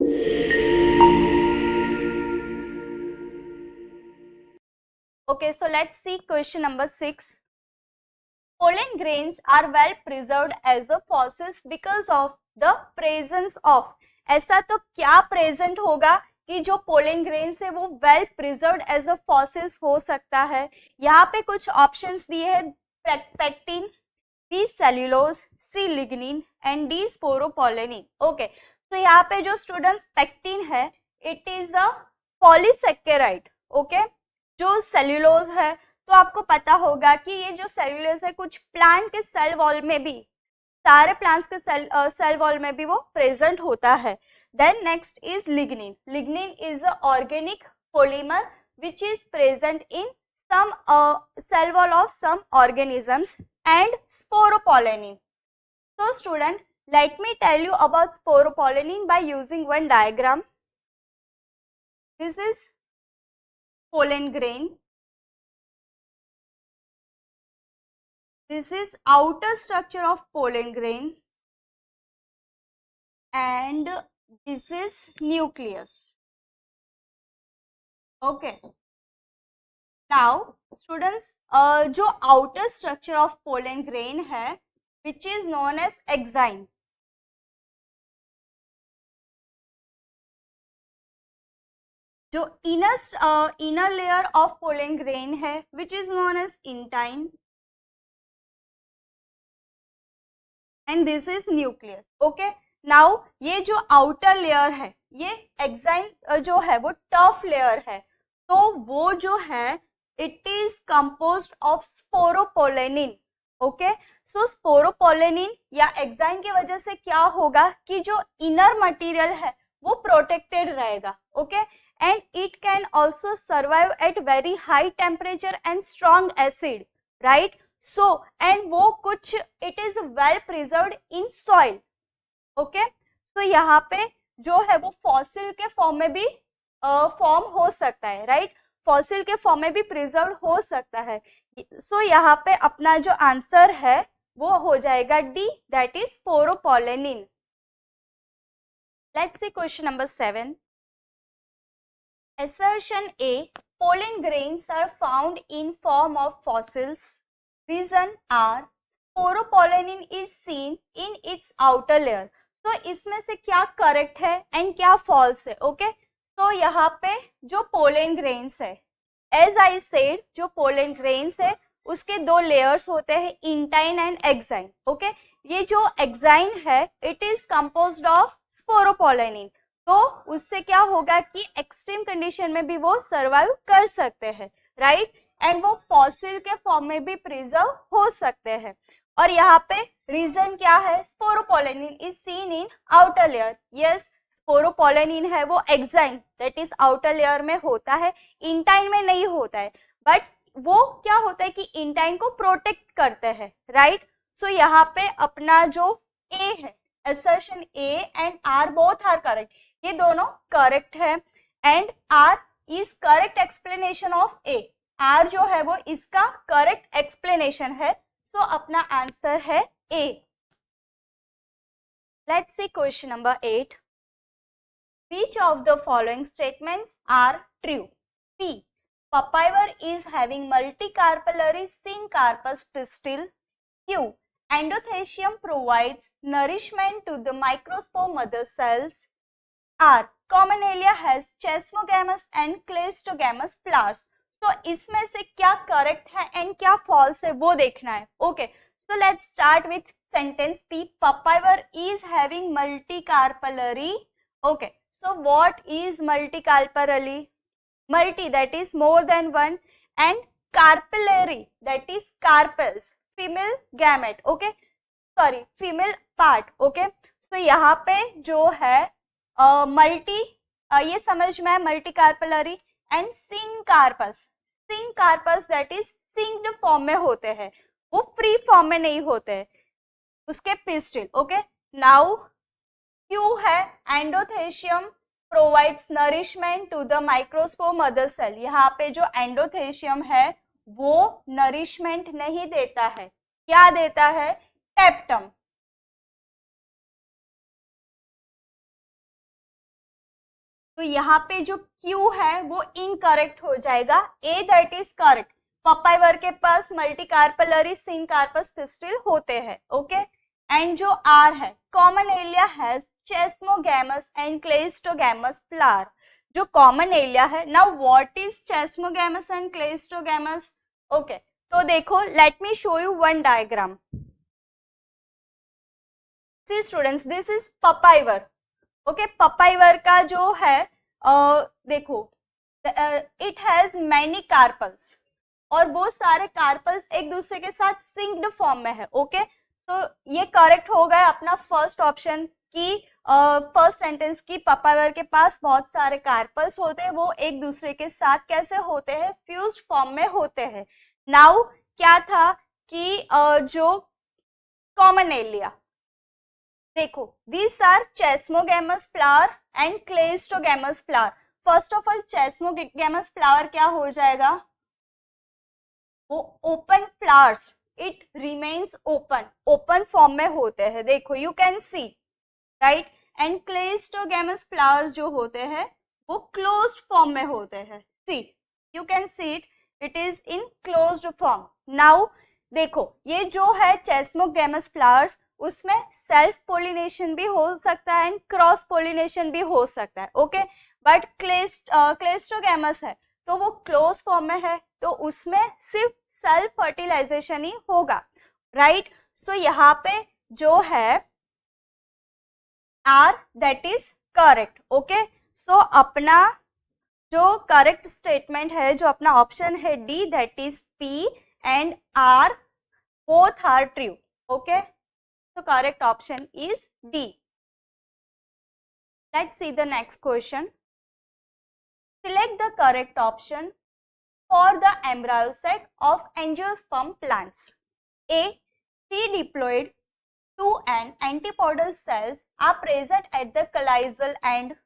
Okay, so let's see question number 6. Pollen grains are well preserved as a fossils because of the presence of. ऐसा तो क्या present होगा कि जो pollen grains है वो well preserved as a fossils हो सकता है। यहाँ पे कुछ ऑप्शंस दिए हैं, pectin, B cellulose, C lignin and D sporopollenin. Okay, तो यहाँ पे जो स्टूडेंट्स पेक्टिन है it is a polysaccharide. Okay, जो सेल्यूलोज है तो आपको पता होगा कि ये जो सेल्यूलोज है कुछ प्लांट के सेल वॉल में भी, सारे प्लांट्स के सेल वॉल में भी वो प्रेजेंट होता है। Then next is lignin. Lignin is a organic polymer which is present in some cell wall of some organisms, and sporopollenin. So student, let me tell you about sporopollenin by using one diagram. This is pollen grain. This is outer structure of pollen grain and this is nucleus. Okay. Now students, जो outer structure of pollen grain है which is known as exine. जो inner layer of pollen grain है which is known as intine and this is nucleus. Okay, now ये जो outer layer है ये exine जो है वो tough layer है, तो वो जो है it is composed of sporopollenin. Okay, so sporopollenin या एक्साइन की वजह से क्या होगा कि जो इनर मटेरियल है वो प्रोटेक्टेड रहेगा। Okay, and it can also survive at very high temperature and strong acid, right. So and वो कुछ it is well preserved in soil. Okay, so यहाँ पे जो है वो फॉसिल के फॉर्म में भी फॉर्म हो सकता है, राइट। फॉसिल के फॉर्म में भी प्रिजर्व हो सकता है। सो यहाँ पे अपना जो आंसर है वो हो जाएगा D, that is sporopollenin. Let's see question number 7. Assertion A, pollen grains are found in form of fossils. Reason are sporopollenin is seen in its outer layer. तो इसमें से क्या करेक्ट है एंड क्या फॉल्स है? ओके, तो यहाँ पे जो पोलन ग्रेन्स है, एज आई सेड, जो पोलन ग्रेन्स है उसके दो लेयर्स होते हैं, इंटाइन एंड एक्साइन। ओके, ये जो एक्साइन है it is composed of sporopollenin, तो उससे क्या होगा कि एक्सट्रीम कंडीशन में भी वो सर्वाइव कर सकते हैं, राइट, एंड वो फॉसिल के फॉर्म में भी प्रिजर्व हो सकते हैं। और यहाँ पे रीजन क्या है? Sporopollenin is seen in outer layer. Yes, sporopollenin है वो exine that is outer layer में होता है, इंटाइन में नहीं होता है, बट वो क्या होता है कि इंटाइन को प्रोटेक्ट करते हैं, राइट। सो यहाँ पे अपना जो ए है, assertion A and R both are correct, ये दोनों करेक्ट है and R is correct explanation of A, R जो है वो इसका करेक्ट एक्सप्लेनेशन है, सो अपना आंसर है A। Let's see question number 8. Which of the following statements are true? P, papaver is having multicarpellary syncarpous pistil. Q, endothecium provides nourishment to the microspore mother cells. R, Commelia has chesmogamous and cleistogamous flowers. तो इसमें से क्या correct है and क्या false है वो देखना है। Okay, so let's start with sentence P, papaver is having multicarpellary. Okay, so what is multicarpellary? Multi, that is more than one, and carpellary, that is carpels, female gamete. Okay, sorry, female part. Okay, so यहाँ पे जो है multi, ये समझ में है, multicarpellary and syncarpous. syncarpous that is synced form में होते हैं, वो फ्री फॉर्म में नहीं होते हैं, उसके पिस्टिल। ओके, नाउ क्यू है endothecium provides nourishment to the microspore mother cell. यहाँ पे जो एंडोथेशियम है वो नरिशमेंट नहीं देता है, क्या देता है? टेप्टम। तो यहाँ पे जो Q है वो इनकरेक्ट हो जाएगा, A that is correct. Papaver के पास multi carpellary syncarpous pistil होते हैं, ओके। एंड जो R है, Commelina has chasmogamous and cleistogamous flower, जो कॉमन एलिया है। Now what is chasmogamous and cleistogamous, okay. तो देखो, let me show you one diagram. See students, this is Papaver, okay. Papaver का जो है देखो, इट हैज मैनी कार्पल्स, और वो सारे कार्पल्स एक दूसरे के साथ सिंक्ड फॉर्म में है, ओके। तो ये करेक्ट हो गया अपना फर्स्ट ऑप्शन की फर्स्ट सेंटेंस की, पपाइवर के पास बहुत सारे कार्पल्स होते हैं, वो एक दूसरे के साथ कैसे होते हैं, फ्यूज्ड फॉर्म में होते हैं। नाउ क्या था कि जो कॉमन एलिया, देखो, these are chesmogamous flower and cleistogamous flower। First of all chesmogamous flower क्या हो जाएगा, वो open flowers, it remains open form में होते हैं, देखो you can see, right. And cleistogamous flowers जो होते हैं वो क्लोज्ड फॉर्म में होते हैं, see you can see it is in closed form. Now देखो, ये जो है चेस्मोगैमस फ्लावर्स, उसमें सेल्फ पोलिनेशन भी हो सकता है एंड क्रॉस पोलिनेशन भी हो सकता है, ओके। बट क्लेस्टोगैमस है तो वो क्लोज फॉर्म में है, तो उसमें सिर्फ सेल्फ फर्टिलाइजेशन ही होगा, राइट। सो यहाँ पे जो है R that is correct, okay. So अपना जो करेक्ट स्टेटमेंट है, जो अपना ऑप्शन है D that is P and R both are true, okay। So correct option is D. Let's see the next question. Select the correct option for the embryo sac of angiosperm plants. A. 3 diploid 2 and antipodal cells are present at the callizal end.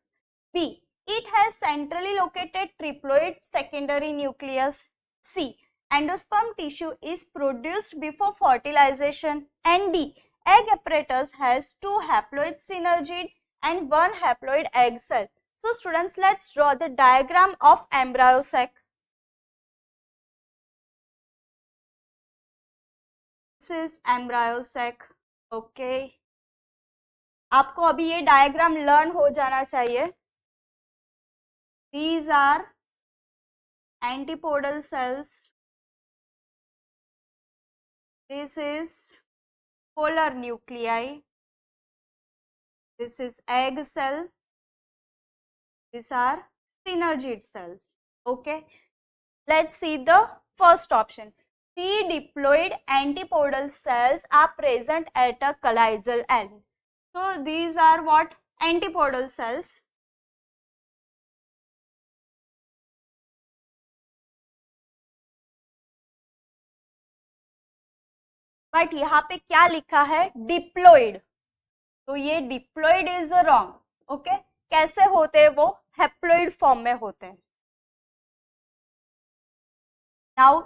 B. It has centrally located triploid secondary nucleus. C. Endosperm tissue is produced before fertilization. And D. Egg apparatus has 2 haploid synergid and 1 haploid egg cell. So students, let's draw the diagram of embryo sac. This is embryo sac, okay. आपको अभी ये diagram learn हो जाना चाहिए। These are antipodal cells. This is polar nuclei, this is egg cell, these are synergid cells, okay. Let's see the first option. 3 diploid antipodal cells are present at a callizal end. So these are what? Antipodal cells. But यहाँ पे क्या लिखा है, diploid, तो ये diploid is wrong, okay. कैसे होते हैं वो, हैप्लॉइड फॉर्म में होते हैं। नाउ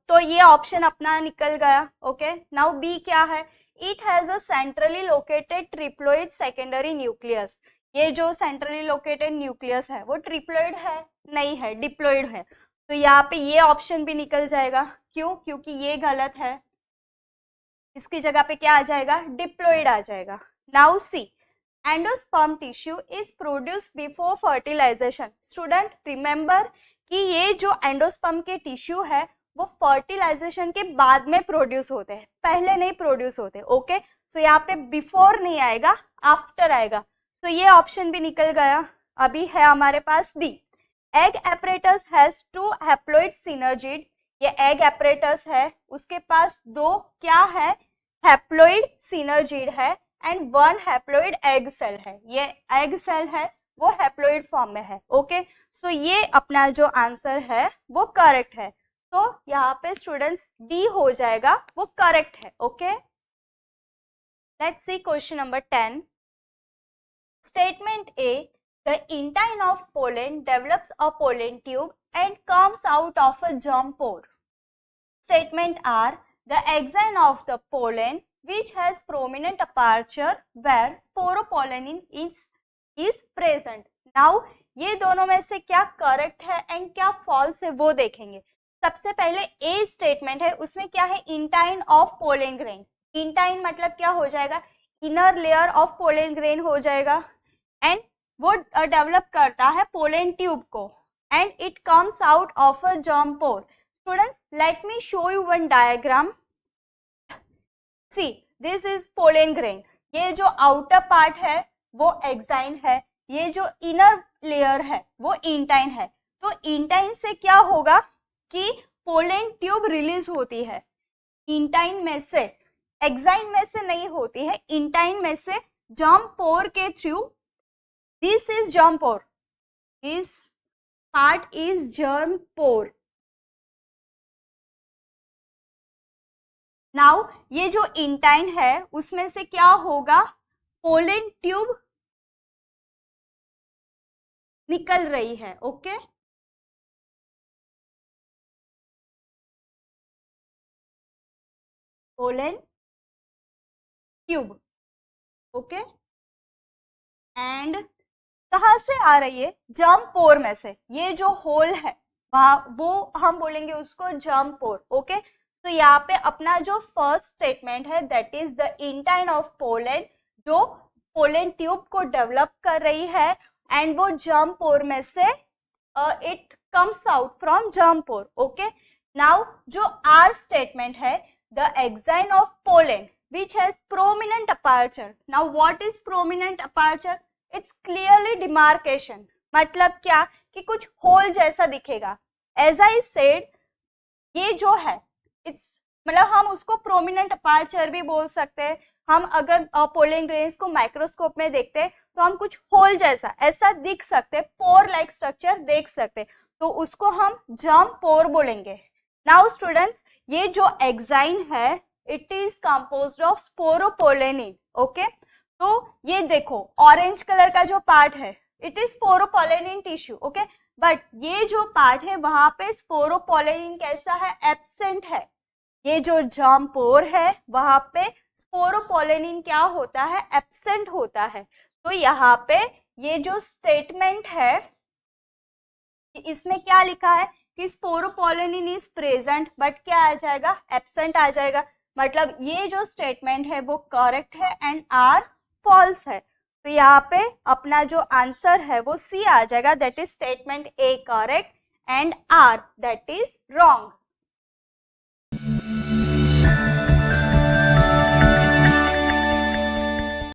तो ये ऑप्शन अपना निकल गया, ओके। नाउ बी क्या है, it has a centrally located triploid secondary nucleus. ये जो सेंट्रली लोकेटेड न्यूक्लियस है वो ट्रिप्लोइड है, नहीं है, डिप्लॉइड है। तो यहाँ पे ये ऑप्शन भी निकल जाएगा, क्यों, क्योंकि ये गलत है, इसकी जगह पे क्या आ जाएगा, डिप्लॉइड आ जाएगा। Now see, endosperm tissue is produce before fertilisation. Student remember कि ये जो एंडोस्पर्म के टिश्यू है वो फर्टिलाइजेशन के बाद में प्रोड्यूस होते हैं, पहले नहीं प्रोड्यूस होते, ओके। सो यहाँ पे बिफोर नहीं आएगा, आफ्टर आएगा। सो ये ऑप्शन भी निकल गया। अभी है हमारे पास D, egg apparatus has 2 haploid synergid. ये एग एपरेटस है, उसके पास 2 क्या है, हैप्लॉइड सिनर्जिड है एंड 1 हैप्लॉइड एग सेल है। ये एग सेल है वो हैप्लॉइड फॉर्म में है, ओके। सो ये अपना जो आंसर है वो करेक्ट है। तो यहाँ पे स्टूडेंट्स डी हो जाएगा, वो करेक्ट है, okay. Let's see question number 10। Statement A, the intine of pollen develops a pollen tube and comes out of a germ pore. Statement R, the axon of the pollen which has prominent aperture where sporopollen is present. Now ये दोनों में से क्या correct है and क्या false है वो देखेंगे। सबसे पहले ए स्टेटमेंट है, उसमें क्या है, intine of pollen grain. Intine मतलब क्या हो जाएगा, inner layer of pollen grain हो जाएगा एंड वो डेवलप करता है पोलन ट्यूब को and it comes out of a germ pore. Students let me show you one diagram. See this is pollen grain, ये जो आउटर पार्ट है वो एक्साइन है, ये जो इनर लेयर है वो इंटाइन है। तो इंटाइन से क्या होगा कि पोलन ट्यूब रिलीज होती है, इंटाइन में से, एक्साइन में से नहीं होती है, इंटाइन में से जर्म पोर के through. This is germ pore, this part is germ pore. Now ये जो इंटाइन है उसमें से क्या होगा, पोलन ट्यूब निकल रही है। Okay pollen tube, okay and कहाँ से आ रही है, जर्म पोर में से। ये जो होल है वहाँ वो हम बोलेंगे उसको जर्म पोर। ओके तो यहाँ पे अपना जो फर्स्ट स्टेटमेंट है that is the intine of pollen, जो पोलन ट्यूब को डेवलप कर रही है एंड वो जर्म पोर में से it comes out from germ pore. Okay now जो आर स्टेटमेंट है, the exine of pollen which has prominent aperture. Now what is prominent aperture? It's clearly demarcation. मतलब क्या कि कुछ होल जैसा दिखेगा। As I said, ये जो है it's मतलब हम उसको प्रोमिनेंट अपार्चर भी बोल सकते हैं। हम अगर पोलन ग्रेन्स को माइक्रोस्कोप में देखते हैं तो हम कुछ होल जैसा ऐसा दिख सकते हैं, पोर लाइक स्ट्रक्चर देख सकते हैं, तो उसको हम जर्म पोर बोलेंगे। नाउ स्टूडेंट्स ये जो एक्साइन है it is composed of sporopollenin. Okay तो ये देखो ऑरेंज कलर का जो पार्ट है it is sporopollenin tissue. Okay but ये जो पार्ट है वहां पे स्पोरोपोलेनिन कैसा है, एब्सेंट है। ये जो जर्म पोर है वहां पे स्पोरोपोलेनिन क्या होता है, एब्सेंट होता है। तो यहाँ पे ये जो स्टेटमेंट है इसमें क्या लिखा है कि स्पोरोपोलेनिन इज प्रेजेंट बट क्या आ जाएगा, एब्सेंट आ जाएगा। मतलब ये जो स्टेटमेंट है वो करेक्ट है एंड आर फॉल्स है। तो यहाँ पे अपना जो आंसर है वो सी आ जाएगा, that is statement A correct and R that is wrong.